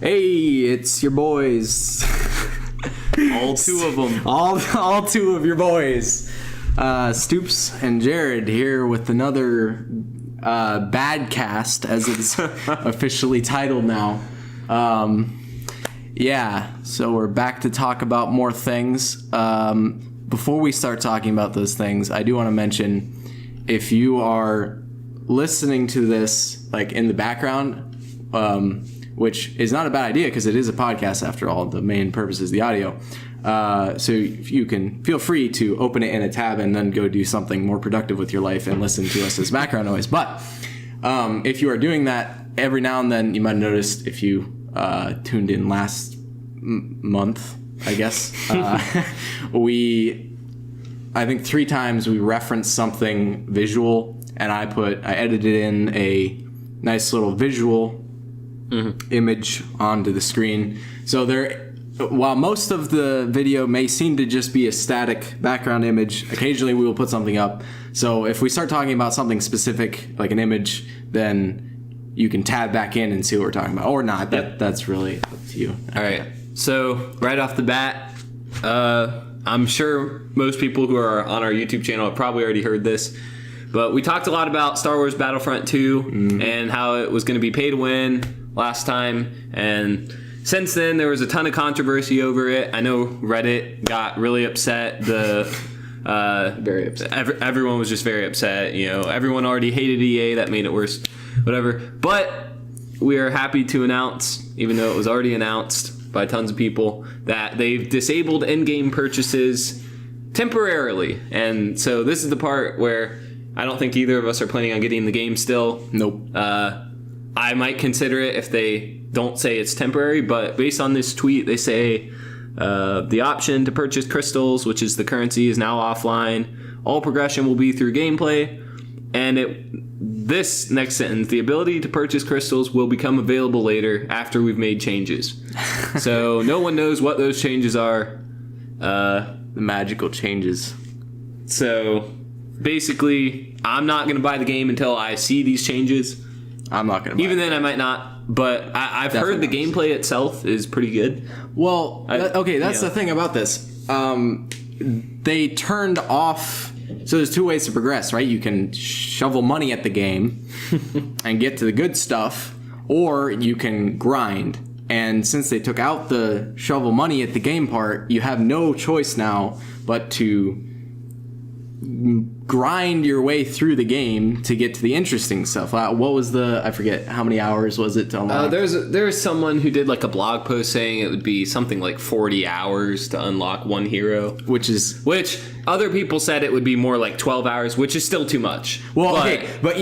Hey, it's your boys. All two of them. All two of your boys. Stoops and Jared here with another Badcast, as it's officially titled now. So we're back to talk about more things. Before we start talking about those things, I do want to mention, if you are listening to this like in the background, which is not a bad idea because it is a podcast after all. The main purpose is the audio. So you can feel free to open it in a tab and then go do something more productive with your life and listen to us as background noise. But if you are doing that, every now and then you might have noticed, if you tuned in last month, I guess, I think 3 times we referenced something visual, and I edited in a nice little visual image onto the screen. So while most of the video may seem to just be a static background image, occasionally we will put something up. So if we start talking about something specific, like an image, then you can tab back in and see what we're talking about, or not. That's really up to you. All right. So right off the bat, I'm sure most people who are on our YouTube channel have probably already heard this, but we talked a lot about Star Wars Battlefront 2 and how it was going to be pay to win last time, and since then there was a ton of controversy over it. I know Reddit got really upset. Very upset. Everyone was just very upset. You know, everyone already hated EA. That made it worse. Whatever. But we are happy to announce, even though it was already announced by tons of people, that they've disabled in-game purchases temporarily. And so this is the part where I don't think either of us are planning on getting the game still. Nope. I might consider it if they don't say it's temporary, but based on this tweet, they say the option to purchase crystals, which is the currency, is now offline. All progression will be through gameplay. And this next sentence, the ability to purchase crystals will become available later after we've made changes. So no one knows what those changes are. The magical changes. So basically, I'm not going to buy the game until I see these changes. I'm not going to buy Even then, I might not. But I've heard the gameplay itself is pretty good. Well, that's the thing about this. They turned off... So there's 2 ways to progress, right? You can shovel money at the game and get to the good stuff, or you can grind. And since they took out the shovel money at the game part, you have no choice now but to grind your way through the game to get to the interesting stuff. What was I forget, how many hours was it to unlock? There's someone who did like a blog post saying it would be something like 40 hours to unlock one hero. Which other people said it would be more like 12 hours, which is still too much. Well, but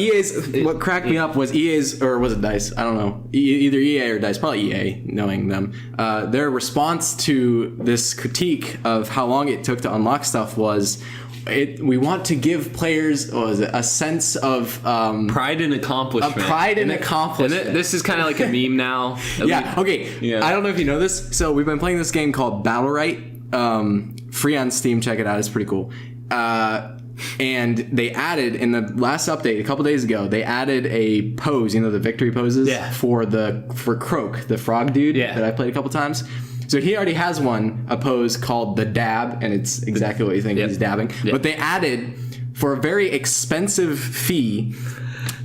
what cracked me up was EA's, or was it DICE? I don't know. Either EA or DICE, probably EA, knowing them. Their response to this critique of how long it took to unlock stuff was, we want to give players a sense of pride and accomplishment. This is kind of like a meme now. Yeah. Okay. Yeah. I don't know if you know this. So we've been playing this game called Battlefront, free on Steam. Check it out. It's pretty cool. And they added in the last update a couple days ago. They added a pose. You know, the victory poses for Croak, the frog dude that I played a couple times. So he already has a pose called the dab, and it's exactly what you think he's dabbing. Yep. But they added, for a very expensive fee,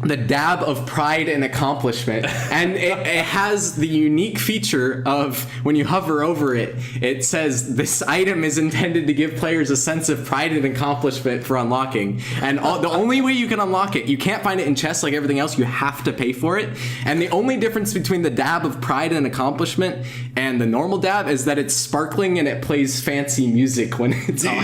the dab of pride and accomplishment. And it has the unique feature of, when you hover over it, it says this item is intended to give players a sense of pride and accomplishment for unlocking. And the only way you can unlock it, you can't find it in chests like everything else, you have to pay for it. And the only difference between the dab of pride and accomplishment and the normal dab is that it's sparkling and it plays fancy music when it's on.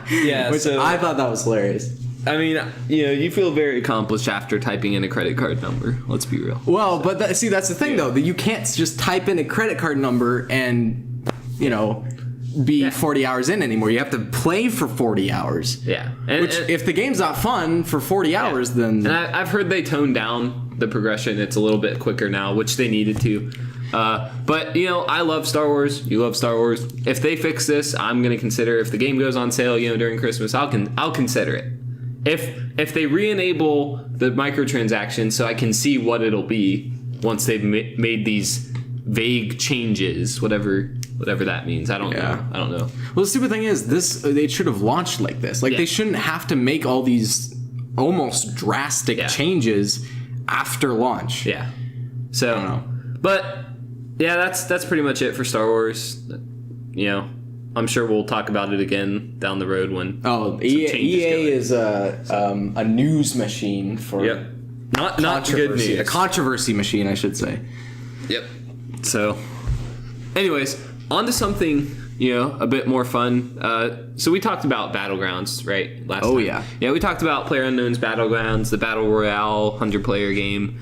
Yeah, which I thought that was hilarious. I mean, you feel very accomplished after typing in a credit card number. Let's be real. Well, but that's the thing, though, that you can't just type in a credit card number and, be 40 hours in anymore. You have to play for 40 hours. Yeah. If the game's not fun for 40 hours, then... And I've heard they toned down the progression. It's a little bit quicker now, which they needed to. But, I love Star Wars. You love Star Wars. If they fix this, I'm going to consider, if the game goes on sale, during Christmas, I'll consider it. If they re-enable the microtransactions so I can see what it'll be once they've made these vague changes, whatever that means. I don't know. Well, the stupid thing is, they should have launched like this. Like, they shouldn't have to make all these almost drastic changes after launch. Yeah. So, I don't know. But yeah, that's pretty much it for Star Wars. You know, I'm sure we'll talk about it again down the road when. Oh, EA is a news machine for. Yep. Not good news. A controversy machine, I should say. Yep. So, anyways, on to something, a bit more fun. So we talked about Battlegrounds, right? Last time. Yeah. Yeah, we talked about PlayerUnknown's Battlegrounds, the Battle Royale 100-player game.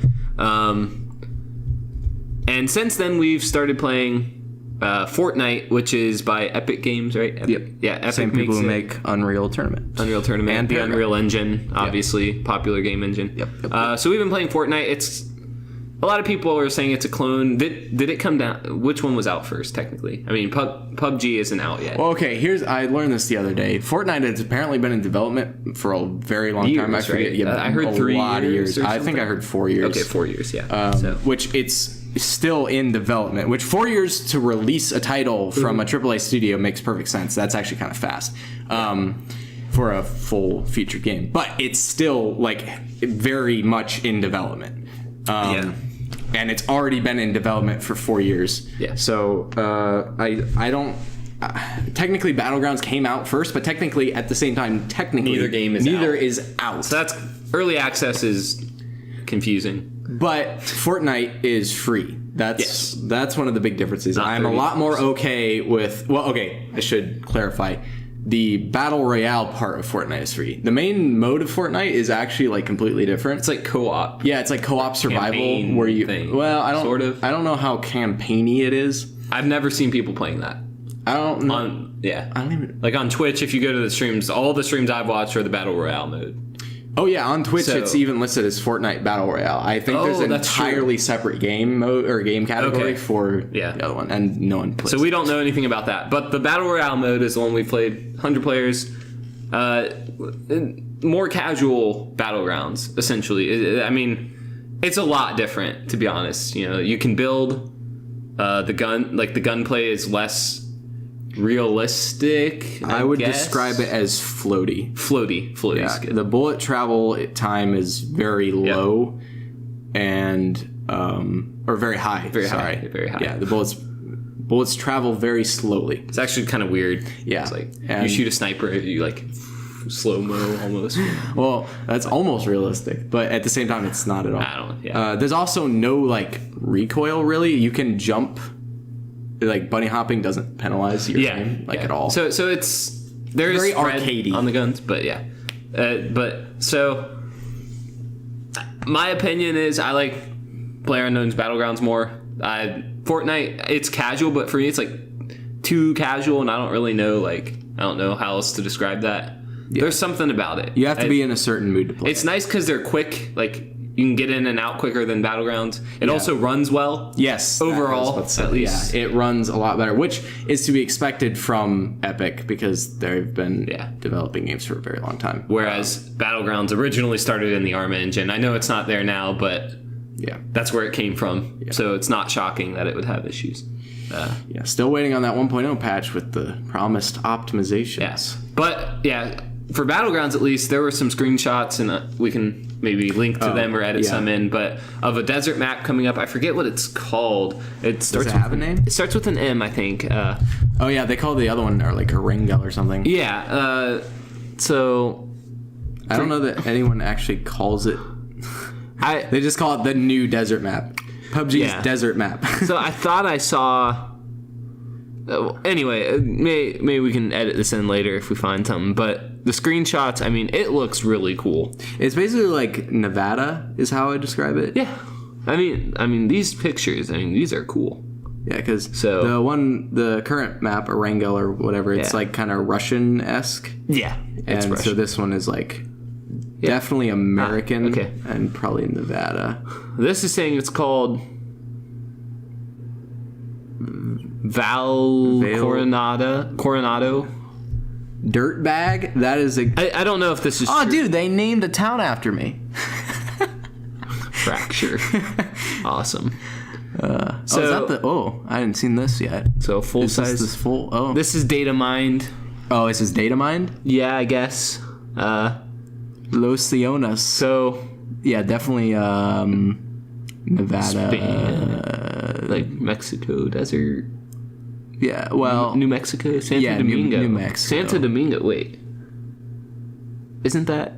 And since then, we've started playing Fortnite, which is by Epic Games, right? Epic. Yep. Yeah, Epic Same people who make Unreal Tournament. And the Unreal Engine, obviously, popular game engine. Yep. So we've been playing Fortnite. A lot of people are saying it's a clone. Did it come down? Which one was out first, technically? I mean, PUBG isn't out yet. Well, okay, I learned this the other day. Fortnite has apparently been in development for a very long time. I forget. Right? Yeah, I heard 3 years. I think I heard 4 years. Okay, 4 years, yeah. Which it's still in development, which 4 years to release a title from a AAA studio makes perfect sense. That's actually kind of fast for a full featured game. But it's still, like, very much in development. And it's already been in development for 4 years. Yeah. So I don't. Technically, Battlegrounds came out first, but technically, at the same time, neither is out. So that's early access is confusing. But Fortnite is free. That's one of the big differences. I'm a lot more okay with. Well, okay, I should clarify. The Battle Royale part of Fortnite is free. The main mode of Fortnite is actually like completely different. It's like co-op. Yeah, it's like co-op survival campaign where you. Thing, well, I don't. Sort of. I don't know how campaigny it is. I've never seen people playing that. I don't know. I don't even. Like on Twitch, if you go to the streams, all the streams I've watched are the Battle Royale mode. Oh yeah, on Twitch it's even listed as Fortnite Battle Royale. I think there's an entirely separate game mode or game category for the other one, and no one plays. So we don't know anything about that. But the Battle Royale mode is the one we played. 100 players, more casual battlegrounds. Essentially, I mean, it's a lot different, to be honest. You can build the gun. Like the gunplay is less realistic. I would describe it as floaty. Floaty. Yeah, the bullet travel time is very low, and or very high. Very high. Yeah, the bullets travel very slowly. It's actually kind of weird. Yeah, it's like you shoot a sniper, you like slow mo almost. Well, that's almost realistic, but at the same time, it's not at all. I don't know. Yeah. There's also no like recoil really. You can jump. Like bunny hopping doesn't penalize your aim at all. So it's there's very arcadey on the guns, but yeah. So my opinion is I like PlayerUnknown's Battlegrounds more. Fortnite, it's casual, but for me it's like too casual, and I don't really know I don't know how else to describe that. Yeah. There's something about it. You have to be in a certain mood to play. It's nice because they're quick. Like you can get in and out quicker than Battlegrounds. It also runs well. Yes. Overall, at least. Yeah, it runs a lot better, which is to be expected from Epic because they've been developing games for a very long time. Whereas Battlegrounds originally started in the ARMA engine. I know it's not there now, but that's where it came from. Yeah. So it's not shocking that it would have issues. Still waiting on that 1.0 patch with the promised optimizations. Yes. But, for Battlegrounds at least, there were some screenshots, and we can maybe link to them or edit some in, but of a desert map coming up. I forget what it's called. Does it have a name? It starts with an M, I think. They call the other one like a Ringel or something. Yeah. So I don't know that anyone actually calls it. They just call it the new desert map. PUBG's desert map. So I thought I saw. Anyway, maybe we can edit this in later if we find something. But the screenshots, I mean, it looks really cool. It's basically like Nevada, is how I describe it. Yeah, I mean these pictures, these are cool. Yeah, because the current map, Erangel or whatever, it's like kind of Russian-esque. Yeah, it's Russian. So this one is like definitely American and probably Nevada. This is saying it's called Coronado. Dirtbag? That is I don't know if this is true. Dude, they named a town after me. Fracture. Awesome. So is that I hadn't seen this yet. So full Is size. this full? Oh, This is data mined. oh, this is data mined. Yeah, I guess. Los Leonas. So Yeah, definitely. Nevada. like Mexico desert. Yeah. Well, New Mexico, Santo Domingo. New Mexico. Santo Domingo. Wait, isn't that?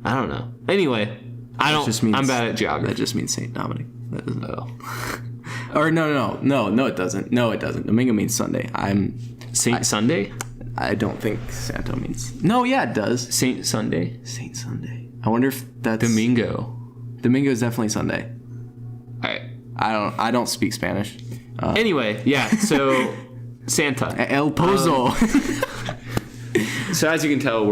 I don't know. Anyway, I'm bad at geography. That just means Saint Dominic. That doesn't. Oh. Or no, it doesn't. No, it doesn't. Domingo means Sunday. Sunday. I don't think Santo means. No, yeah, it does. Saint Sunday. Saint Sunday. I wonder if that's Domingo. Domingo is definitely Sunday. All right. I don't speak Spanish. Anyway, yeah. So Santa. El Pozo. So as you can tell,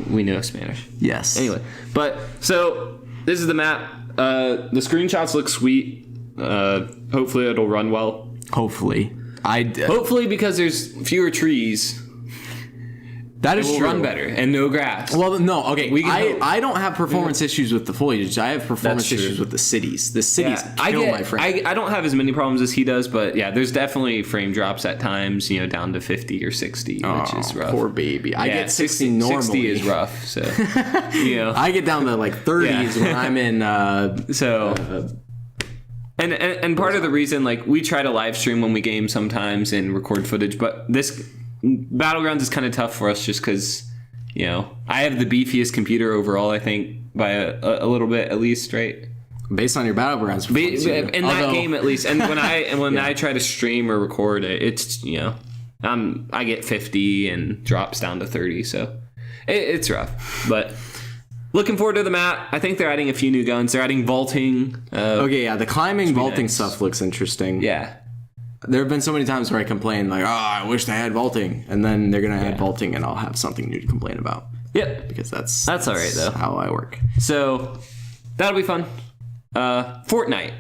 we know Spanish. Yes. Anyway, but so this is the map. The screenshots look sweet. Hopefully it'll run well. Hopefully. Hopefully because there's fewer trees. That It is will true. run better and no grass. Well, no, okay. We can hope. I don't have performance issues with the foliage. I have performance That's true. issues with the cities. The cities kill my friend. I don't have as many problems as he does, but yeah, there's definitely frame drops at times, down to 50 or 60, which is rough. Poor baby. I get 60 normally. 60 is rough, so, I get down to like 30s when I'm in... And part of the reason, like, we try to live stream when we game sometimes and record footage, but this Battlegrounds is kind of tough for us just because, I have the beefiest computer overall, I think, by a little bit at least, right? Based on your Battlegrounds. In that game, at least. And when I try to stream or record it, it's, I get 50 and drops down to 30, so it's rough. But looking forward to the map. I think they're adding a few new guns. They're adding vaulting. The climbing vaulting nice. stuff looks interesting. Yeah. There have been so many times where I complain, like, I wish they had vaulting. And then they're going to add vaulting and I'll have something new to complain about. Yep. Because that's all right, though. How I work. So that'll be fun. Fortnite.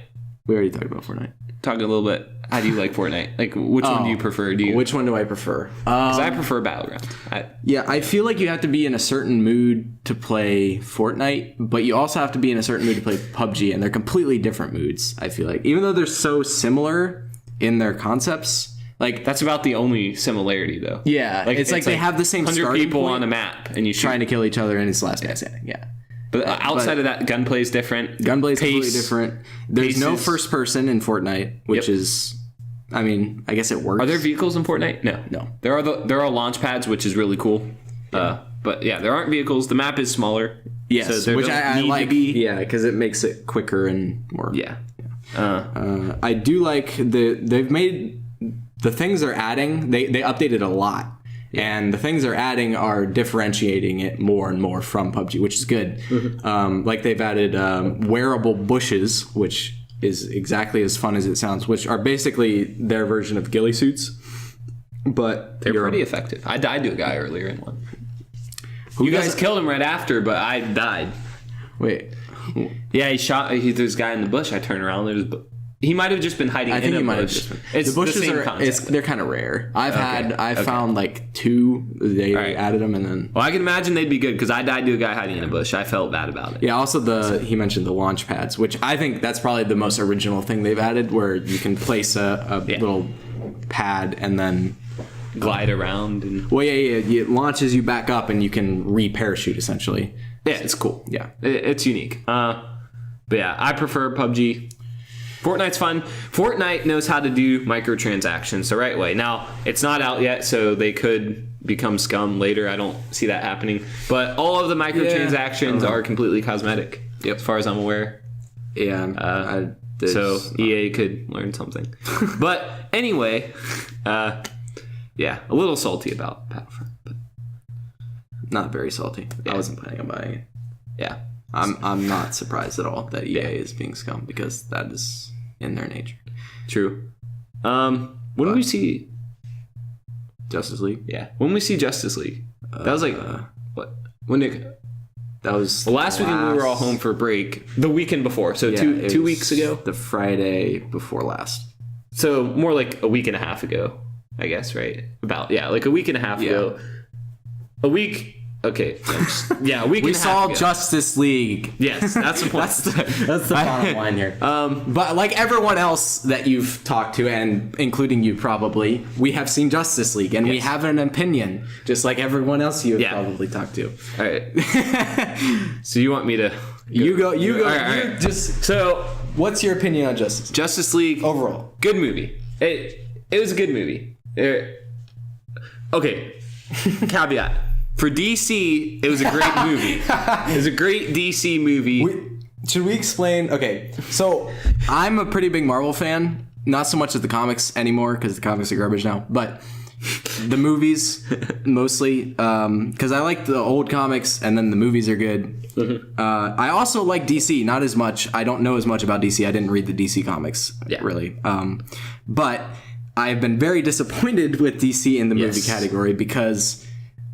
We already talked about Fortnite. Talking a little bit. How do you like Fortnite? Like, which one do you prefer? Which one do I prefer? Because I prefer Battlegrounds. I feel like you have to be in a certain mood to play Fortnite, but you also have to be in a certain mood to play PUBG, and they're completely different moods, I feel like. Even though they're so similar in their concepts, like... That's about the only similarity, though. Yeah, it's like they have the same 100 starting people point, on a map, and you shoot. trying to kill each other, and it's last man standing, yeah. But outside of that, gunplay is different. Gunplay is completely different. There's no first person in Fortnite, which is... I mean, I guess it works. Are there vehicles in Fortnite? No. There are launch pads, which is really cool. Yeah. But yeah, there aren't vehicles. The map is smaller. Yes, so which I like. Yeah, because it makes it quicker and more. Yeah. I do like they've made the things they're adding. They updated a lot. And the things they're adding are differentiating it more and more from PUBG, which is good. Mm-hmm. Like they've added wearable bushes, which is exactly as fun as it sounds, which are basically their version of ghillie suits. But they're pretty effective. I died to a guy earlier in one. You guys killed him right after, but I died. Wait. Yeah, he shot. There's a guy in the bush. I turned around. He might have just been hiding in a bush. It's the bushes they're kind of rare. I've found like 2. They added them and then. Well, I can imagine they'd be good because I died to a guy hiding in a bush. I felt bad about it. Yeah. Also, he mentioned the launch pads, which I think that's probably the most original thing they've added, where you can place a little pad and then glide around. And it launches you back up and you can re-parachute essentially. Yeah, it's cool. Yeah, it's unique. But yeah, I prefer PUBG. Fortnite's fun. Fortnite knows how to do microtransactions the right way. Now, it's not out yet, so they could become scum later. I don't see that happening. But all of the microtransactions are completely cosmetic, as far as I'm aware. Yeah. So EA could learn something. But anyway, a little salty about Battlefront. But not very salty. I wasn't planning on buying it. Yeah. I'm not surprised at all that EA is being scum because that is in their nature. True. When we see Justice League? Yeah. When we see Justice League. That was like what? When that was last weekend we were all home for break. The weekend before. So 2 weeks ago? The Friday before last. So more like a week and a half ago, I guess, right? Like a week and a half ago. A week Okay. Yeah, we can. We saw Justice League. Yes, that's the point. That's the bottom line here. But like everyone else that you've talked to, and including you probably, we have seen Justice League, and we have an opinion, just like everyone else you have probably talked to. All right. So you want me to? You go. All right. Just so. What's your opinion on Justice League? Justice League overall? Good movie. It was a good movie. Okay. Caveat. For DC, it was a great movie. It was a great DC movie. Should we explain? Okay, so I'm a pretty big Marvel fan. Not so much of the comics anymore because the comics are garbage now, but the movies mostly because I like the old comics and then the movies are good. Mm-hmm. I also like DC, not as much. I don't know as much about DC. I didn't read the DC comics really, but I've been very disappointed with DC in the movie category because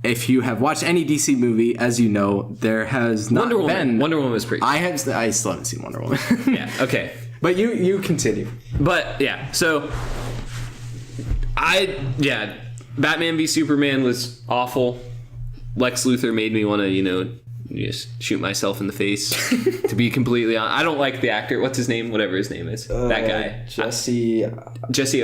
if you have watched any DC movie, as you know, there has not been... Wonder Woman was pretty cool. I still haven't seen Wonder Woman. Yeah, okay. But you continue. But, yeah, so... Batman v Superman was awful. Lex Luthor made me want to, just shoot myself in the face. To be completely honest, I don't like the actor. What's his name? Whatever his name is. That guy. Jesse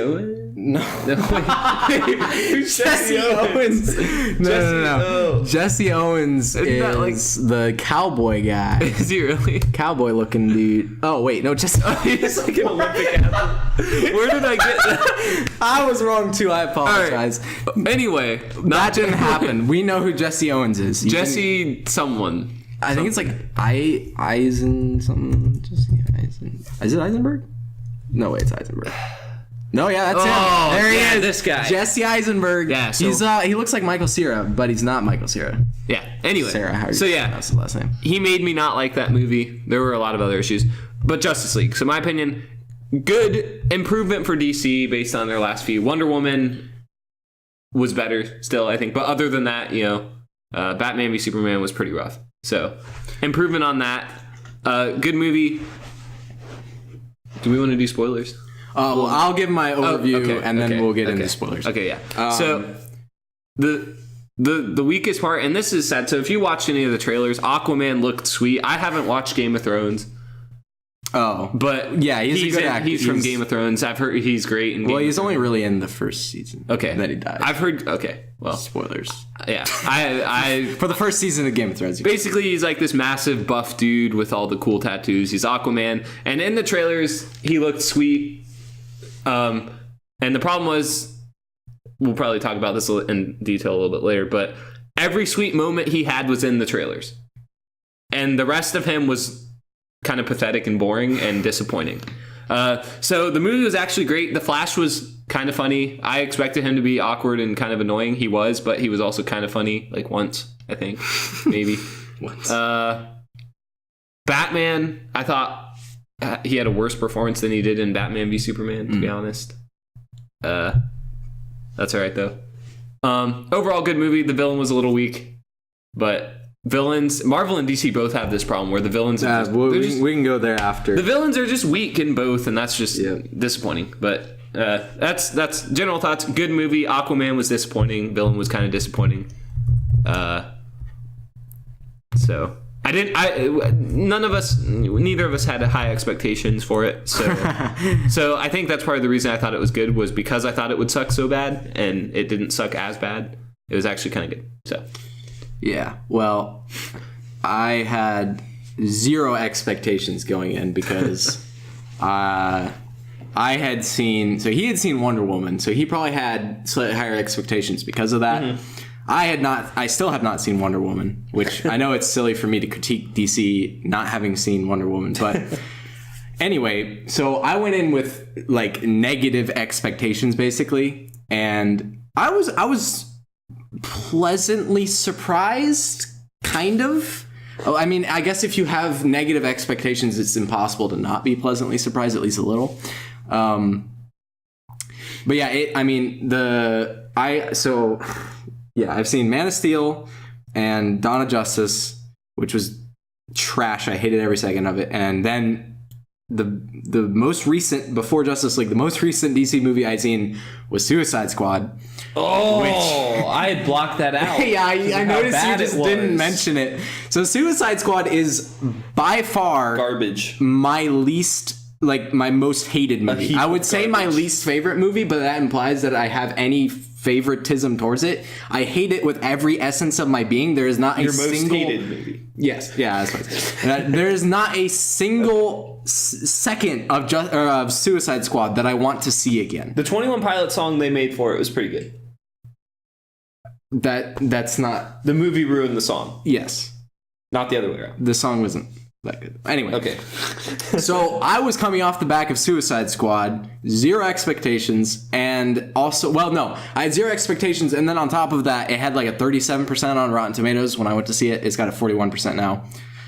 Owens? No. Who's Jesse Owens? No. Jesse Owens is the cowboy guy. Is he really? Cowboy looking dude. Oh, wait. No, Jesse He's like an Olympic athlete. Where did I get that? I was wrong, too. I apologize. Right. Anyway. That didn't happen. We know who Jesse Owens is. Jesse someone. I think it's like Eisen something. Is it Eisenberg? No, wait, it's Eisenberg. No, yeah, that's him. There he is. This guy. Jesse Eisenberg. Yeah, so, he looks like Michael Cera, but he's not Michael Cera. Yeah. Anyway. Sarah, how do you pronounce the last name? He made me not like that movie. There were a lot of other issues. But Justice League. So my opinion, good improvement for DC based on their last few. Wonder Woman was better still, I think. But other than that, Batman v Superman was pretty rough. So, improvement on that. Good movie. Do we want to do spoilers? Well, I'll give my overview and then we'll get into spoilers. Okay, yeah. So, the weakest part, and this is sad. So, if you watched any of the trailers, Aquaman looked sweet. I haven't watched Game of Thrones. Oh, but yeah, he's a good actor. He's from Game of Thrones. I've heard he's great. He's only really in the first season. Okay, that he died. I've heard. Okay, well, spoilers. Yeah, I for the first season of Game of Thrones. Basically, he's like this massive buff dude with all the cool tattoos. He's Aquaman, and in the trailers, he looked sweet. And the problem was, we'll probably talk about this in detail a little bit later, but every sweet moment he had was in the trailers, and the rest of him was kind of pathetic and boring and disappointing. So the movie was actually great. The Flash was kind of funny. I expected him to be awkward and kind of annoying. He was, but he was also kind of funny, like once, I think, maybe. Once. Batman, I thought he had a worse performance than he did in Batman v Superman, to be honest. That's all right, though. Overall, good movie. The villain was a little weak, but villains, Marvel and DC both have this problem where the villains are we can go there after. The villains are just weak in both, and that's just disappointing. But that's general thoughts. Good movie. Aquaman was disappointing. Villain was kind of disappointing. So neither of us had high expectations for it. So so I think that's part of the reason I thought it was good was because I thought it would suck so bad, and it didn't suck as bad. It was actually kind of good. So. Yeah, well, I had zero expectations going in because I had seen... So he had seen Wonder Woman, so he probably had slightly higher expectations because of that. Mm-hmm. I still have not seen Wonder Woman, which I know it's silly for me to critique DC not having seen Wonder Woman, but... Anyway, so I went in with, like, negative expectations, basically, and I was pleasantly surprised, kind of. I mean, I guess if you have negative expectations, it's impossible to not be pleasantly surprised, at least a little. But yeah, I've seen Man of Steel and Dawn of Justice, which was trash. I hated every second of it. And then the most recent, before Justice League, the most recent DC movie I'd seen was Suicide Squad. Oh, I had blocked that out. Yeah, I noticed you just didn't mention it. So Suicide Squad is by far garbage. My least, like my most hated movie. I would say my least favorite movie, but that implies that I have any favoritism towards it. I hate it with every essence of my being. There is not a single most hated movie. Yes, yeah, that's what I there is not a single second of Suicide Squad that I want to see again. The 21 Pilot song they made for it was pretty good. That's not the movie ruined the song. Yes, not the other way around. The song wasn't that good. Anyway, okay. So I was coming off the back of Suicide Squad, zero expectations, and also, well, no, I had zero expectations, and then on top of that, it had like a 37% on Rotten Tomatoes when I went to see it. It's got a 41% now.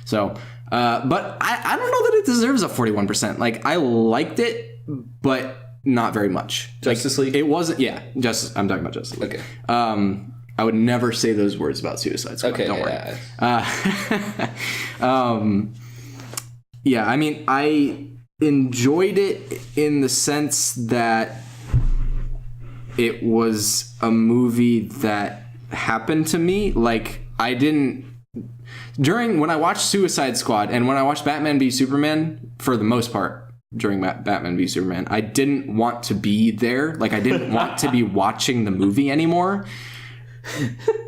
So, but I don't know that it deserves a 41%. Like, I liked it, but not very much. Justice League? It wasn't, yeah, I'm talking about Justice League. Okay. I would never say those words about Suicide Squad. Okay, don't worry. Yeah. Yeah, I mean, I enjoyed it in the sense that it was a movie that happened to me. Like, when I watched Suicide Squad and when I watched Batman v Superman, for the most part, during Batman v Superman, I didn't want to be there. Like, I didn't want to be watching the movie anymore.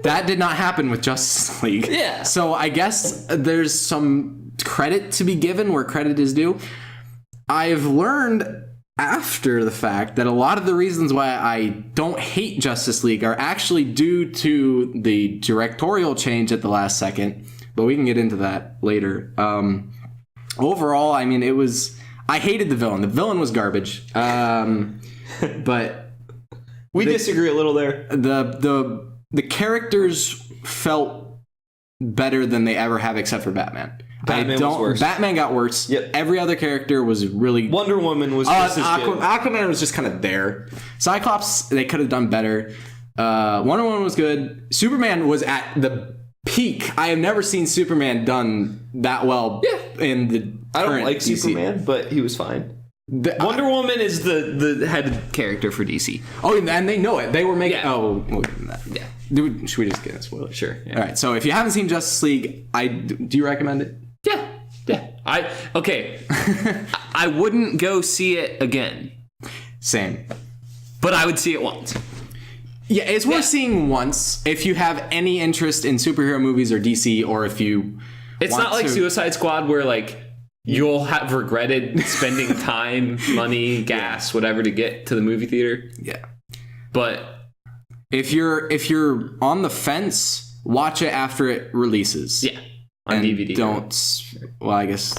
That did not happen with Justice League. Yeah. So I guess there's some credit to be given where credit is due. I've learned after the fact that a lot of the reasons why I don't hate Justice League are actually due to the directorial change at the last second, but we can get into that later. Overall, I mean, I hated the villain. The villain was garbage. But we disagree a little there. The characters felt better than they ever have, except for Batman. Was worse. Batman got worse. Yep. Every other character was really... Wonder Woman was just as good. Aquaman was just kind of there. Cyclops, they could have done better. Wonder Woman was good. Superman was at the peak. I have never seen Superman done that well in the I don't like DC. Superman, but he was fine. Wonder Woman is the head character for DC. Oh, and they know it. They were making... Yeah. Oh, we'll get into that. Yeah. Dude, should we just get into spoilers? Sure. Yeah. All right, so if you haven't seen Justice League, do you recommend it? Yeah. I wouldn't go see it again. Same. But I would see it once. Yeah, it's worth seeing once if you have any interest in superhero movies or DC, or if you It's not like Suicide Squad where, like, you'll have regretted spending time, money, gas, whatever to get to the movie theater. Yeah. But if you're on the fence, watch it after it releases. Yeah. On DVD. Well, I guess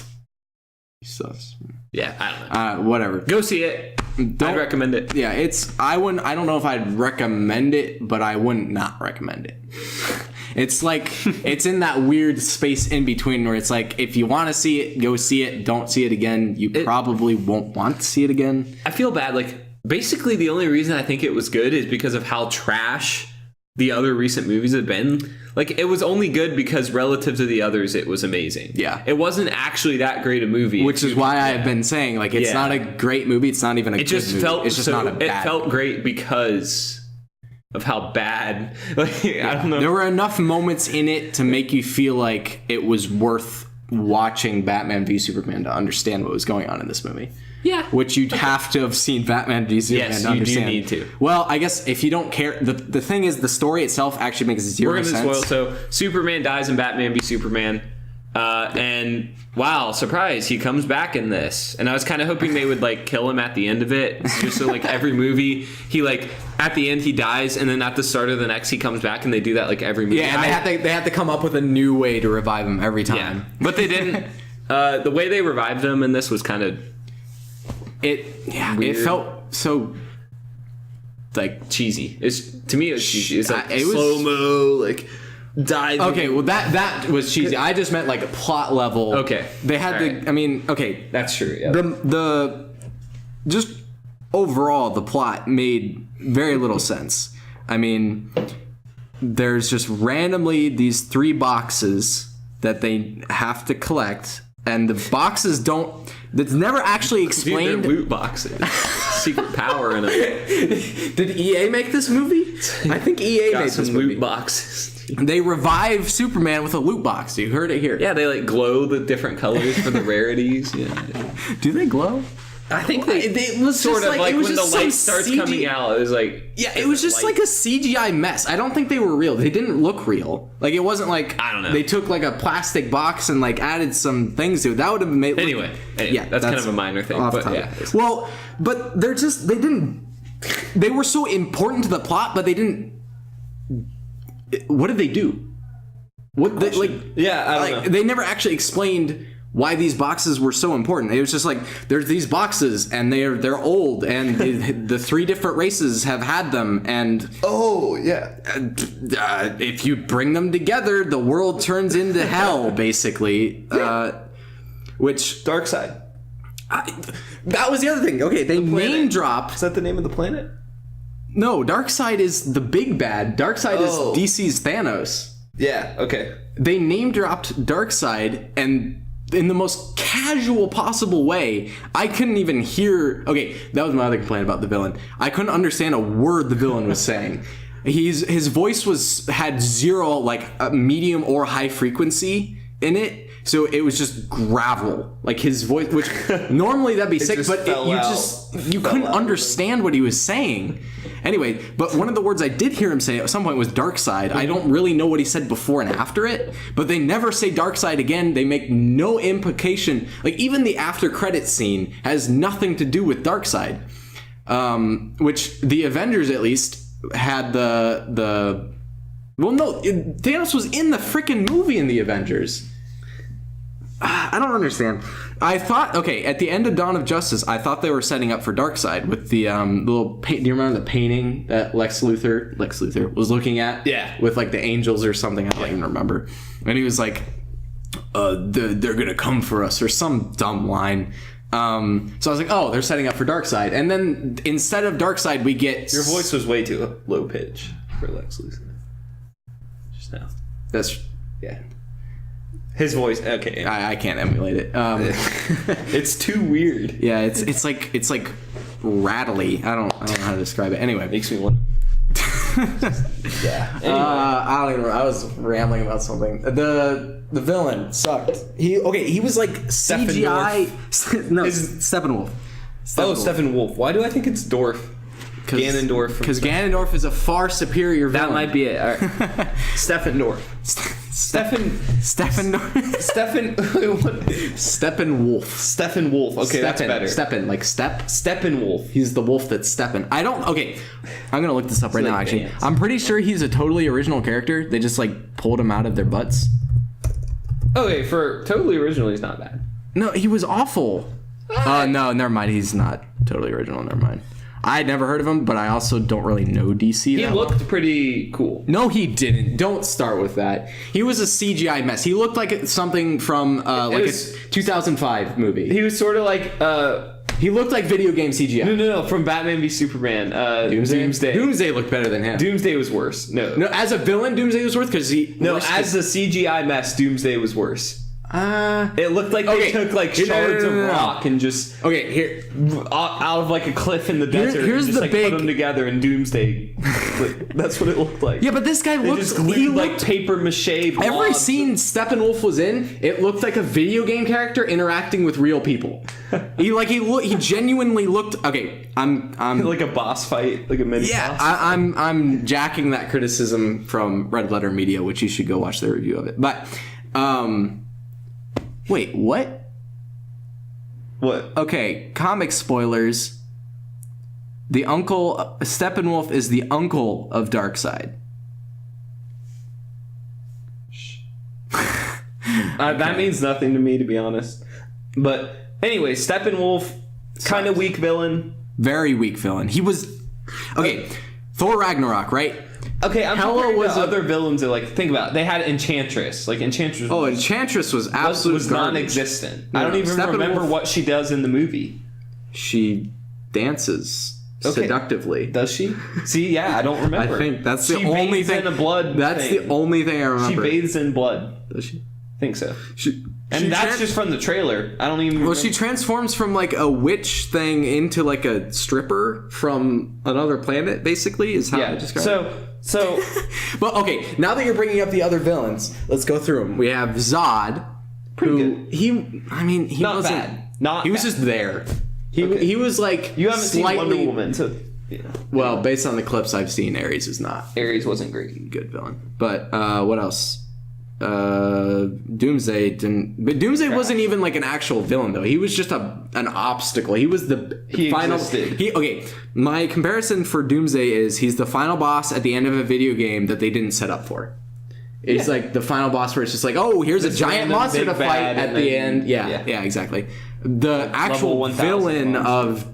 yeah, I don't know. Whatever. Go see it. I'd recommend it. Yeah, I don't know if I'd recommend it, but I wouldn't not recommend it. It's like it's in that weird space in between where it's like, if you want to see it, go see it. Don't see it again. You probably won't want to see it again. I feel bad. Like, basically the only reason I think it was good is because of how trash the other recent movies have been. Like, it was only good because relative to the others, it was amazing. Yeah. It wasn't actually that great a movie. Which is why I've been saying, like, it's not a great movie. It's not even a good movie. It's just not a bad It felt great because of how bad. Like, I don't know. There were enough moments in it to make you feel like it was worth watching Batman v Superman to understand what was going on in this movie. Yeah. Which you'd have to have seen Batman v Superman to understand. Yes, you do need to. Well, I guess if you don't care, the thing is, the story itself actually makes zero sense. We're going to spoil. So, Superman dies in Batman v Superman. And, wow, surprise, he comes back in this. And I was kind of hoping they would, like, kill him at the end of it. Just so, like, every movie, he, like, at the end he dies, and then at the start of the next he comes back, and they do that, like, every movie. Yeah, and they have to come up with a new way to revive him every time. Yeah, but they didn't. The way they revived him in this was kind of... It felt so, like, cheesy. To me, it was cheesy. It's like it was slow-mo, like, diving. Okay, well, that was cheesy. I just meant, like, a plot level. Okay. They had right. I mean, okay. That's true, yeah. Just overall, the plot made very little sense. I mean, there's just randomly these 3 boxes that they have to collect, and the boxes don't... that's never actually Dude, explained. they're loot boxes. Secret power in it. Did EA make this movie? I think EA Got made some this movie. loot boxes. They revive Superman with a loot box. You heard it here. Yeah, they like glow the different colors for the rarities. Yeah. Do they glow? I think they It was sort just of like it was when the just light some starts coming out, it was like Yeah, it was just like a CGI mess. I don't think they were real. They didn't look real. Like it wasn't like I don't know. They took like a plastic box and like added some things to it. That would have made Anyway, yeah, that's kind of a minor thing, off but topic. yeah. Well, but they were so important to the plot, but they didn't. What did they do? What they, like? Yeah, I don't know. They never actually explained why these boxes were so important. It was just like there's these boxes and they're old and the three different races have had them and if you bring them together the world turns into hell basically. Which Darkseid. that was the other thing. Okay, they name dropped. Is that the name of the planet? No, Darkseid is the big bad. Darkseid is DC's Thanos. Yeah. Okay. They name dropped Darkseid and in the most casual possible way. I couldn't even hear. Okay, that was my other complaint about the villain. I couldn't understand a word the villain was saying. His voice had zero like medium or high frequency in it. So it was just gravel, like his voice, which normally that'd be sick, but you couldn't understand what he was saying. Anyway, but one of the words I did hear him say at some point was Darkseid. I don't really know what he said before and after it, but they never say Darkseid again. They make no implication. Like even the after credits scene has nothing to do with Darkseid, which the Avengers at least had the. Well, no, Thanos was in the freaking movie in the Avengers. I don't understand. I thought, okay, at the end of Dawn of Justice, I thought they were setting up for Darkseid with the little. Do you remember the painting that Lex Luthor was looking at? Yeah. With like the angels or something. I don't even remember. And he was like, "They're gonna come for us," or some dumb line. So I was like, "Oh, they're setting up for Darkseid." And then instead of Darkseid, we get Your voice was way too low pitch for Lex Luthor. Just now. That's yeah. His voice, okay. I can't emulate it. It's too weird. Yeah, it's like rattly. I don't know how to describe it. Anyway, Makes me want. Yeah. Anyway. I don't even know. I was rambling about something. The villain sucked. He was like CGI. No, Steppenwolf. Steppenwolf. Why do I think it's Dorf? Ganondorf. Because Ganondorf is a far superior villain. That might be it. All right. Steppenwolf. Steppenwolf. Okay, that's better. Steppenwolf. He's the wolf that's Steppen. Okay, I'm gonna look this up right now. Actually, dance. I'm pretty sure he's a totally original character. They just like pulled him out of their butts. Okay, for totally original, he's not bad. No, he was awful. No, never mind. He's not totally original. Never mind. I had never heard of him, but I also don't really know DC. He looked pretty cool. No, he didn't. Don't start with that. He was a CGI mess. He looked like something from a 2005 movie. He was sort of like he looked like video game CGI. No, from Batman v Superman. Doomsday. Doomsday looked better than him. Doomsday was worse. No, as a villain, Doomsday was worse because as a CGI mess, Doomsday was worse. It looked like they took like shards of rock and just here out of like a cliff in the desert. Here's and just, the big put them together in Doomsday. That's what it looked like. Yeah, but this guy looked like paper mache. Every scene Steppenwolf was in, it looked like a video game character interacting with real people. He genuinely looked. Okay, I'm like a boss fight, like a mini. Yeah, boss. I'm jacking that criticism from Red Letter Media, which you should go watch their review of it. But wait, what? What? Okay, comic spoilers. The uncle Steppenwolf is the uncle of Darkseid. That means nothing to me, to be honest. But anyway, Steppenwolf, kind of weak villain. Very weak villain. He was Thor Ragnarok, right? Okay, I'm comparing to other villains that, like, think about it. They had Enchantress. Like, Enchantress Enchantress was absolutely was non-existent. I don't even remember what she does in the movie. She dances seductively. Does she? See, yeah, I don't remember. I think that's the only thing. In a blood that's thing. the only thing I remember. She bathes in blood. Does she? I think so. And that's just from the trailer. I don't even. Well, she transforms from like a witch thing into like a stripper from another planet. Basically, is how I describe it. So. But okay, now that you're bringing up the other villains, let's go through them. We have Zod. Pretty good. He Not wasn't bad. He was just there. He was like You haven't slightly, seen Wonder Woman, so. Yeah. Well, based on the clips I've seen, Ares is not Ares wasn't great. Good villain. But what else? Doomsday didn't. But Doomsday wasn't even like an actual villain though. He was just an obstacle. He was the final. Existed. Okay, my comparison for Doomsday is he's the final boss at the end of a video game that they didn't set up for. It's like the final boss where it's just like, oh, here's a giant monster to fight at the end. Yeah, exactly. The actual villain of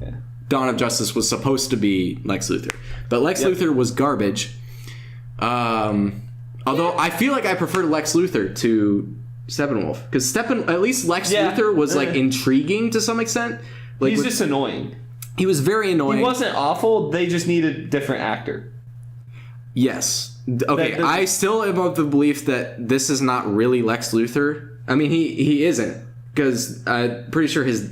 Dawn of Justice was supposed to be Lex Luthor, but Lex Luthor was garbage. Although I feel like I prefer Lex Luthor to Steppenwolf because at least Lex Luthor was like intriguing to some extent. Like he's just annoying. He was very annoying. He wasn't awful. They just needed a different actor. Yes. Okay. I still am of the belief that this is not really Lex Luthor. I mean, he isn't because I'm pretty sure his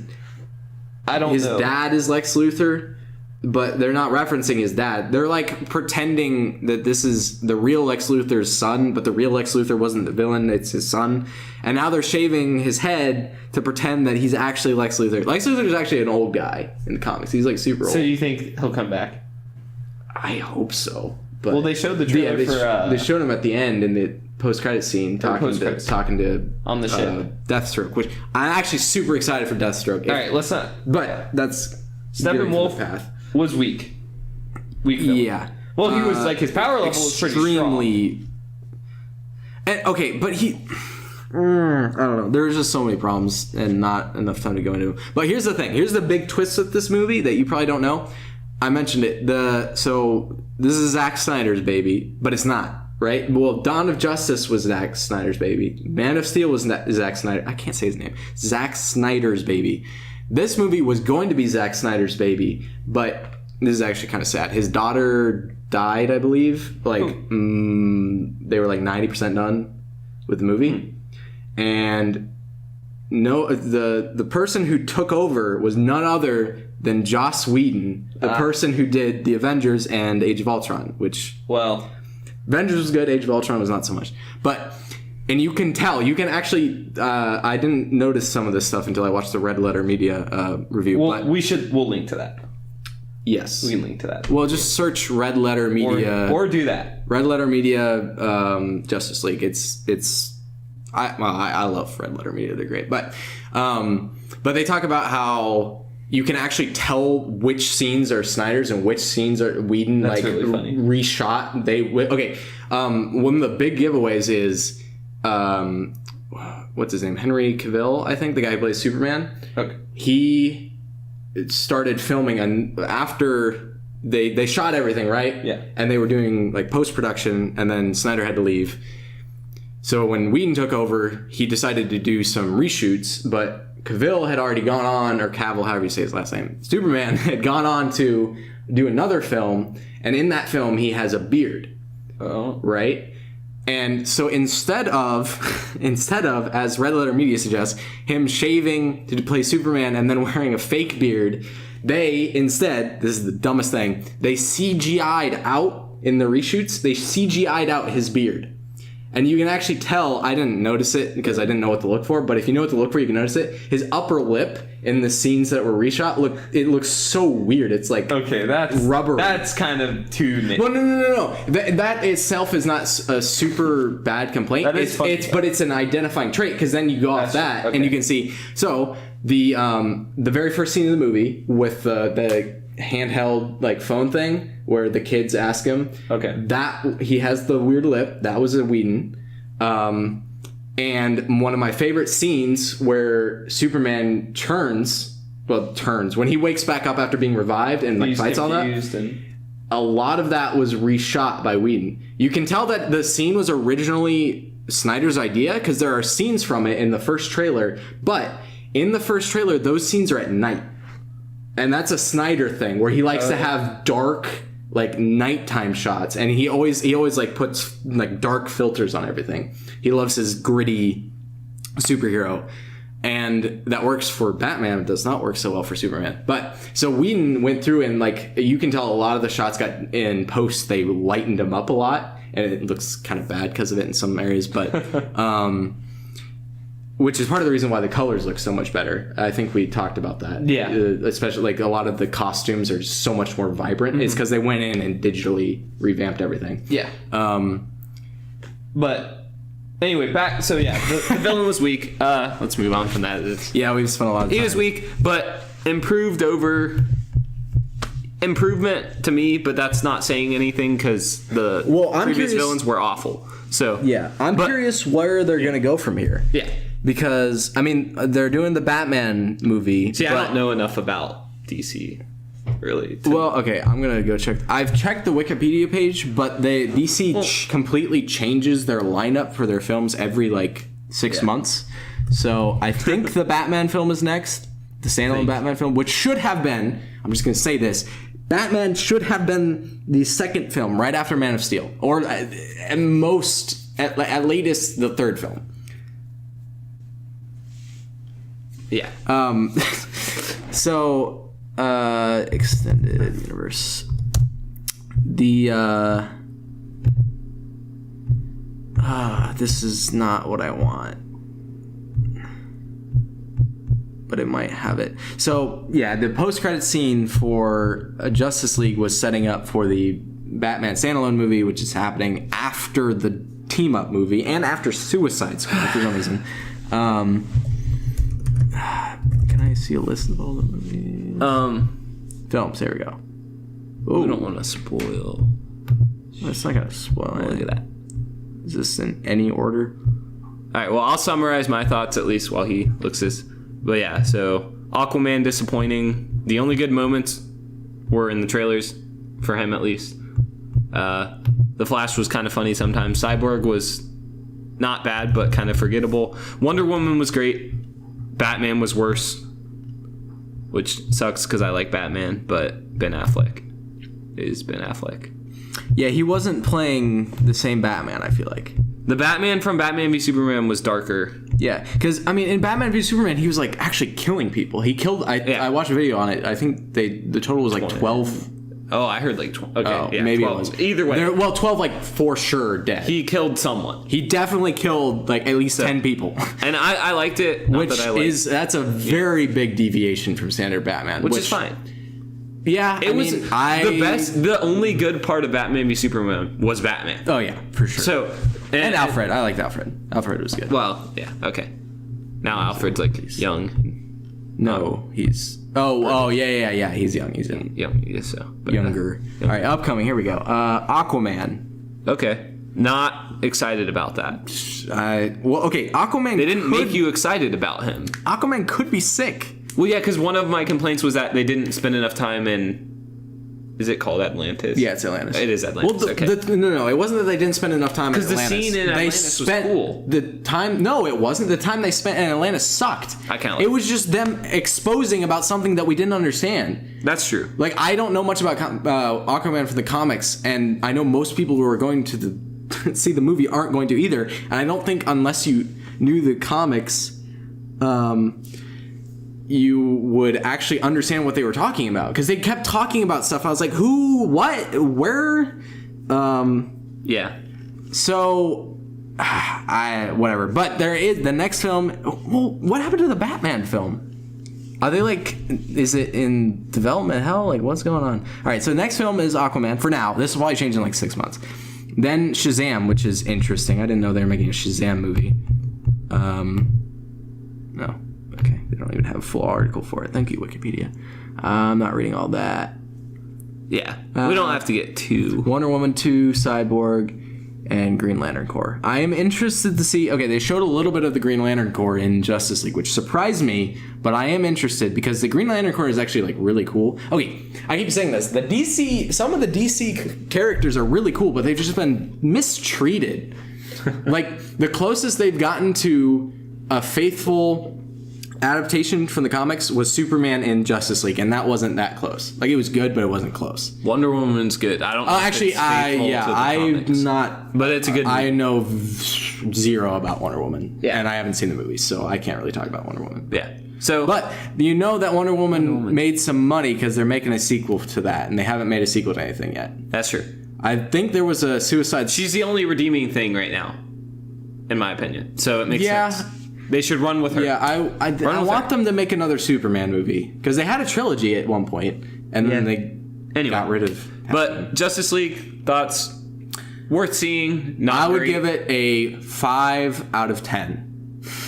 dad is Lex Luthor. But they're not referencing his dad. They're like pretending that this is the real Lex Luthor's son, but the real Lex Luthor wasn't the villain, it's his son. And now they're shaving his head to pretend that he's actually Lex Luthor. Lex Luthor is actually an old guy in the comics. He's like super old. So you think he'll come back? I hope so. But well, they showed the trailer they showed him at the end in the post-credit scene talking to on the ship. Deathstroke, which I'm actually super excited for Deathstroke. All right, let's not. But that's Steppenwolf path. Was weak. Villain. Yeah. Well, he was like his power level was pretty strong. And, okay, but I don't know. There's just so many problems and not enough time to go into. But here's the thing. Here's the big twist with this movie that you probably don't know. I mentioned it. So this is Zack Snyder's baby, but it's not, right? Well, Dawn of Justice was Zack Snyder's baby. Man of Steel was Zack Snyder. I can't say his name. Zack Snyder's baby. This movie was going to be Zack Snyder's baby, but this is actually kind of sad. His daughter died, I believe. Like, they were like 90% done with the movie. And the person who took over was none other than Joss Whedon, the person who did The Avengers and Age of Ultron, which... Well... Avengers was good, Age of Ultron was not so much. But... And you can tell, you can actually, I didn't notice some of this stuff until I watched the Red Letter Media review. Well, we'll link to that. Yes. We can link to that. Well, just search Red Letter Media. Or do that. Red Letter Media, Justice League. I love Red Letter Media, they're great. But they talk about how you can actually tell which scenes are Snyder's and which scenes are Whedon. That's really funny. Reshot. One of the big giveaways is... what's his name? Henry Cavill, I think, the guy who plays Superman. Okay. He started filming and after they shot everything, right? Yeah. And they were doing like post-production and then Snyder had to leave. So when Whedon took over, he decided to do some reshoots, but Cavill had already gone on, or Cavill, however you say his last name, Superman had gone on to do another film, and in that film he has a beard. Oh. Right? And so instead of, as Red Letter Media suggests, him shaving to play Superman and then wearing a fake beard, they instead, this is the dumbest thing, they CGI'd out in the reshoots, they CGI'd out his beard. And you can actually tell, I didn't notice it because I didn't know what to look for, but if you know what to look for, you can notice it. His upper lip in the scenes that were reshot, it looks so weird. It's like rubber. That's kind of too... Well, no. That itself is not a super bad complaint. That is funny, but it's an identifying trait because then you go off that and you can see. So the very first scene of the movie with the handheld like phone thing where the kids ask him, that he has the weird lip, that was a Whedon. And one of my favorite scenes where Superman turns when he wakes back up after being revived and like fights all that. A lot of that was reshot by Whedon. You can tell that the scene was originally Snyder's idea because there are scenes from it in the first trailer, but in the first trailer those scenes are at night. And that's a Snyder thing where he likes to have dark, like nighttime shots, and he always like puts like dark filters on everything. He loves his gritty superhero. And that works for Batman. It does not work so well for Superman. But so Whedon went through and like you can tell a lot of the shots got in post. They lightened them up a lot, and it looks kind of bad because of it in some areas. But which is part of the reason why the colors look so much better. I think we talked about that. Yeah. Especially like a lot of the costumes are so much more vibrant. It's because they went in and digitally revamped everything. Yeah. But. Anyway, back. So yeah, the villain was weak. Let's move on from that. We've spent a lot of time. He was weak, but improvement to me. But that's not saying anything because the previous villains were awful. So I'm curious where they're gonna go from here. Yeah, because I mean they're doing the Batman movie. See, I don't know enough about DC. Really? Okay, I'm gonna go check. I've checked the Wikipedia page, but DC completely changes their lineup for their films every like 6 months. So I think the Batman film is next, the standalone Batman film, which should have been. I'm just gonna say this: Batman should have been the second film right after Man of Steel, or at latest the third film. Yeah. So. Extended universe. This is not what I want, but it might have it. So yeah, the post-credit scene for Justice League was setting up for the Batman standalone movie, which is happening after the team-up movie and after Suicide Squad for some reason. Can I see a list of all the movies? Films. There we go. We don't want to spoil. It's not gonna spoil it. Look at that. Is this in any order? All right. Well, I'll summarize my thoughts at least while he looks this. But yeah, so Aquaman disappointing. The only good moments were in the trailers, for him at least. The Flash was kind of funny sometimes. Cyborg was not bad, but kind of forgettable. Wonder Woman was great. Batman was worse, which sucks because I like Batman, but Ben Affleck is Ben Affleck. Yeah, he wasn't playing the same Batman, I feel like. The Batman from Batman v Superman was darker. Yeah, because, I mean, in Batman v Superman, he was, like, actually killing people. He killed... I watched a video on it. I think the total was, like, 12... Oh, I heard, like, 12. Okay, yeah, maybe 12. it was. Either way. 12, like, for sure dead. He killed someone. He definitely killed, like, at least 10 people. And I liked it. That's a very big deviation from standard Batman. Which is fine. Yeah, the only good part of Batman v Superman was Batman. Oh yeah, for sure. So and Alfred, I liked Alfred. Alfred was good. Well, yeah, okay. Now Alfred's like young. No, he's yeah. He's young. He's young. Young, yes, so but younger. All right, upcoming. Here we go. Aquaman. Okay, not excited about that. Aquaman. They didn't make you excited about him. Aquaman could be sick. Well, yeah, because one of my complaints was that they didn't spend enough time in... Is it called Atlantis? Yeah, it's Atlantis. It is Atlantis, okay. No, it wasn't that they didn't spend enough time in Atlantis. Because the scene in Atlantis was cool. No, it wasn't. The time they spent in Atlantis sucked. I kind of like it. Was just them exposing about something that we didn't understand. That's true. Like, I don't know much about Aquaman from the comics, and I know most people who are going to see the movie aren't going to either. And I don't think unless you knew the comics... you would actually understand what they were talking about, because they kept talking about stuff. I was like, who, what, where? Yeah. So, whatever. But there is the next film. Well, what happened to the Batman film? Are they like, is it in development hell? Like, what's going on? All right, so the next film is Aquaman for now. This will probably change in like 6 months. Then Shazam, which is interesting. I didn't know they were making a Shazam movie. No. Okay, they don't even have a full article for it. Thank you, Wikipedia. I'm not reading all that. Yeah, we don't have to get too... Wonder Woman 2, Cyborg, and Green Lantern Corps. I am interested to see... Okay, they showed a little bit of the Green Lantern Corps in Justice League, which surprised me, but I am interested because the Green Lantern Corps is actually, like, really cool. Okay, I keep saying this. Some of the DC characters are really cool, but they've just been mistreated. Like, the closest they've gotten to a faithful... adaptation from the comics was Superman in Justice League, and that wasn't that close. Like, it was good, but it wasn't close. Wonder Woman's good. I don't know. Actually, I'm not. But it's a good movie. I know zero about Wonder Woman. Yeah. And I haven't seen the movies, so I can't really talk about Wonder Woman. Yeah. So, but you know that Wonder Woman made some money because they're making a sequel to that, and they haven't made a sequel to anything yet. That's true. I think there was a Suicide... She's the only redeeming thing right now, in my opinion. So it makes sense. They should run with her. Yeah, I want them to make another Superman movie, because they had a trilogy at one point, and then they got rid of... But Justice League, thoughts? Worth seeing. I would give it a 5 out of 10.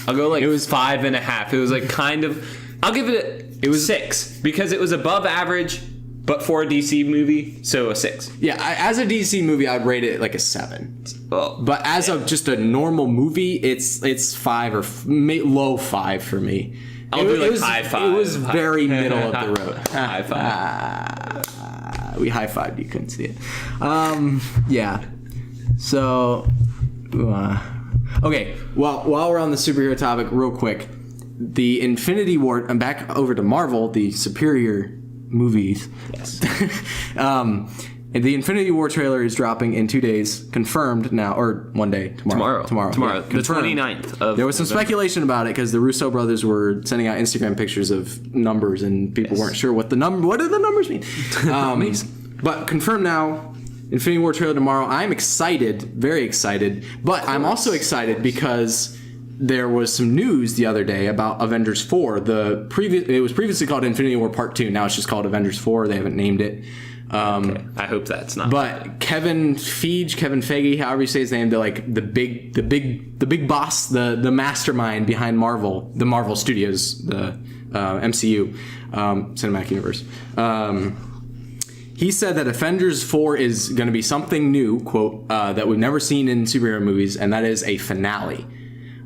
I'll go it was 5.5. It was like kind of... I'll give it a 6, because it was above average, but for a DC movie, so a 6. Yeah, as a DC movie, I'd rate it like a 7. Well, but as of just a normal movie, it's 5 or low 5 for me. I'll do like high 5. It was very middle of the road. High 5. We high-fived. You couldn't see it. Yeah. So, okay. Well, while we're on the superhero topic, real quick, the Infinity War. I'm back over to Marvel, the superior movies. Yes. And the Infinity War trailer is dropping in 2 days, confirmed now, or one day, tomorrow. Yeah, the 29th of There was some speculation about it because the Russo brothers were sending out Instagram pictures of numbers, and people weren't sure what do the numbers mean. But confirmed now, Infinity War trailer tomorrow. I'm excited, very excited, but I'm also excited because there was some news the other day about Avengers 4. It was previously called Infinity War Part 2. Now it's just called Avengers 4. They haven't named it. Okay. I hope that's not. But Kevin Feige, however you say his name, the big boss, the mastermind behind Marvel, the Marvel Studios, the MCU, Cinematic Universe. He said that Avengers 4 is going to be something new, quote, that we've never seen in superhero movies, and that is a finale.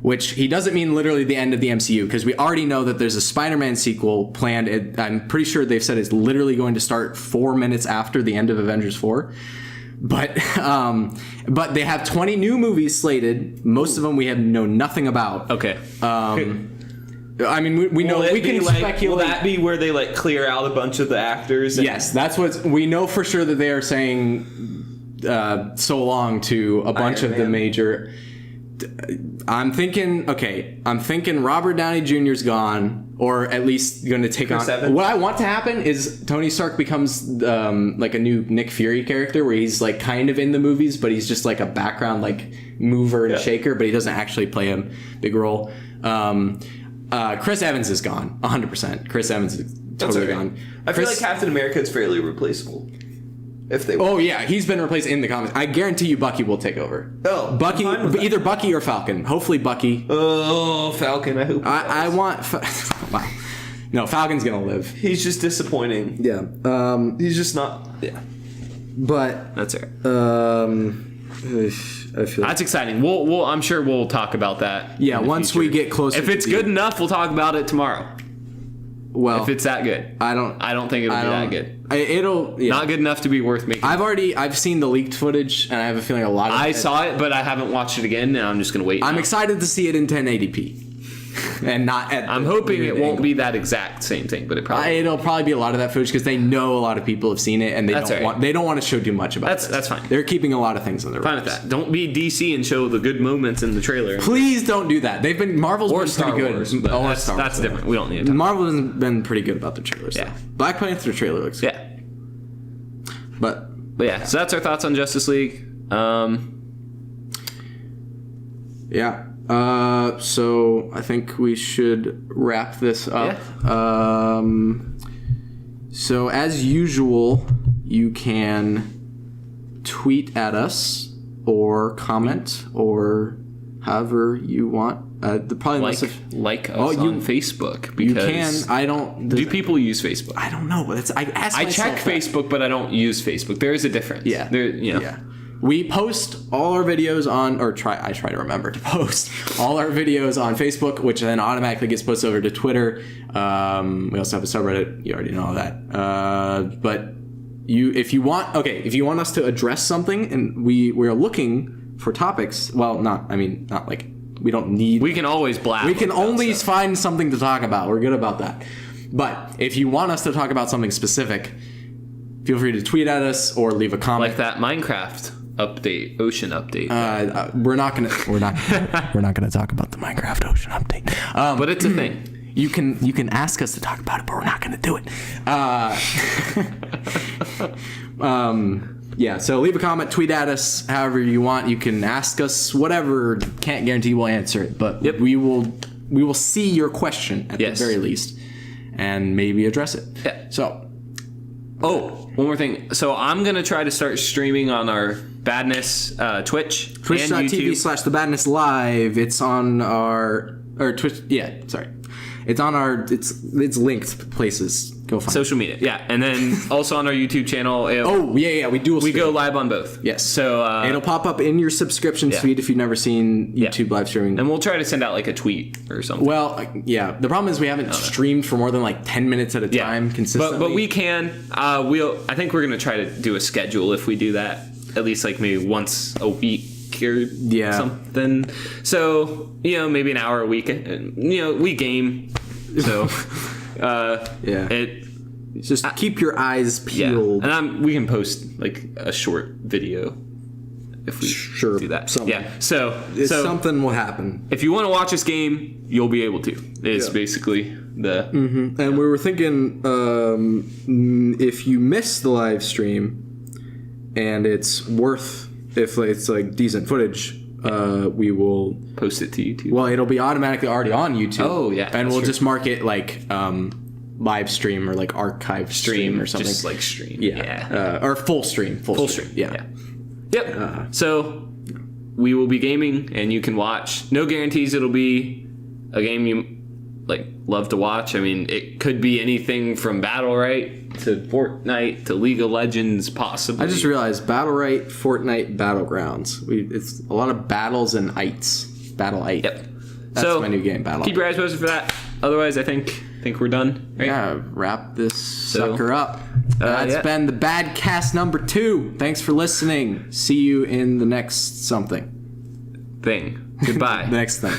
Which he doesn't mean literally the end of the MCU, because we already know that there's a Spider-Man sequel planned. I'm pretty sure they've said it's literally going to start 4 minutes after the end of Avengers 4. But they have 20 new movies slated. Most of them we know nothing about. Okay. I mean, we know we can speculate. Will that be where they clear out a bunch of the actors? Yes, that's what we know for sure, that they are saying so long to a bunch of the major. I'm thinking Robert Downey Jr.'s gone, or at least going to take Chris on. Evans. What I want to happen is Tony Stark becomes like a new Nick Fury character, where he's like kind of in the movies, but he's just like a background mover and shaker, but he doesn't actually play a big role. Chris Evans is gone, 100%. Chris Evans is totally gone. I feel like Captain America is fairly replaceable. If they Oh yeah, he's been replaced in the comics. I guarantee you Bucky will take over. Oh, Bucky, either Bucky or Falcon. Hopefully Bucky. Oh, Falcon, I hope. I want wow. No, Falcon's going to live. He's just disappointing. Yeah. He's just not. Yeah. But that's it. I feel that's exciting. We'll I'm sure we'll talk about that. Yeah, once we get closer. If it's good enough, we'll talk about it tomorrow. Well, if it's that good, I don't think it'll be that good. Not good enough to be worth making. I've seen the leaked footage, and I have a feeling a lot of I saw it, but I haven't watched it again, and I'm just gonna wait. I'm excited to see it in 1080p. And not at I'm hoping it won't be that exact same thing, but it'll probably be a lot of that footage, because they know a lot of people have seen it, and they don't want to show too much about it. That's fine. They're keeping a lot of things on their fine with that. Don't be DC and show the good moments in the trailer. Please don't do that. Marvel's been Star pretty Wars, good. But that's different. We don't need to. Marvel has been pretty good about their trailers. Yeah. Black Panther trailer looks good. Yeah. But yeah, so that's our thoughts on Justice League. Yeah. So I think we should wrap this up. Yeah. So as usual, you can tweet at us or comment or however you want. Probably like us on Facebook, because you can. I don't. Do people use Facebook? I don't know. I check Facebook, but I don't use Facebook. There is a difference. Yeah. Yeah. We post all our videos on, I try to remember to post all our videos on Facebook, which then automatically gets posted over to Twitter. We also have a subreddit. You already know all that. But if you want us to address something, and we're looking for topics. Well, not like We don't need. We can always blab. We can about only stuff. find something to talk about. We're good about that. But if you want us to talk about something specific, feel free to tweet at us or leave a comment. Like that Minecraft update, ocean update. We're not gonna talk about the Minecraft Ocean update. But it's a thing. You can ask us to talk about it, but we're not gonna do it. Yeah. So leave a comment, tweet at us, however you want. You can ask us whatever. Can't guarantee we'll answer it, but we will see your question at the very least, and maybe address it. Yeah. So. Oh, one more thing. So I'm going to try to start streaming on our Badness Twitch and YouTube. Twitch.tv/The Badness Live. It's on our... Or Twitch... Yeah, sorry. It's on our... It's linked places. Go find Social media, yeah. And then also on our YouTube channel. We go live on both. Yes. So it'll pop up in your subscription feed if you've never seen YouTube live streaming. And we'll try to send out like a tweet or something. Well, yeah. The problem is we haven't streamed for more than like 10 minutes at a time consistently. But we can. I think we're gonna try to do a schedule if we do that. At least like maybe once a week or something. So maybe an hour a week. We game. So. Just keep your eyes peeled. Yeah. And we can post like a short video if we do that. Something. Yeah. So something will happen. If you want to watch this game, you'll be able to. It's basically the. Mm-hmm. And we were thinking, if you miss the live stream, and it's like decent footage. We will post it to YouTube. Well, it'll be automatically already on YouTube. Oh, yeah. And we'll just mark it like live stream or like archive stream or something. Just like stream. Yeah. Or full stream. Full stream. Yeah. Yep. So we will be gaming and you can watch. No guarantees it'll be a game you like love to watch. I mean, it could be anything from Battlefront to Fortnite to League of Legends, possibly. I just realized Battlefront, Fortnite, Battlegrounds. It's a lot of battles and ites. Battle-ite. Yep. That's my new game, Battle. Keep your eyes posted for that. Otherwise, I think we're done. Right? Yeah, wrap this sucker up. That's been the Badcast number 2. Thanks for listening. See you in the next something. Thing. Goodbye. The next thing.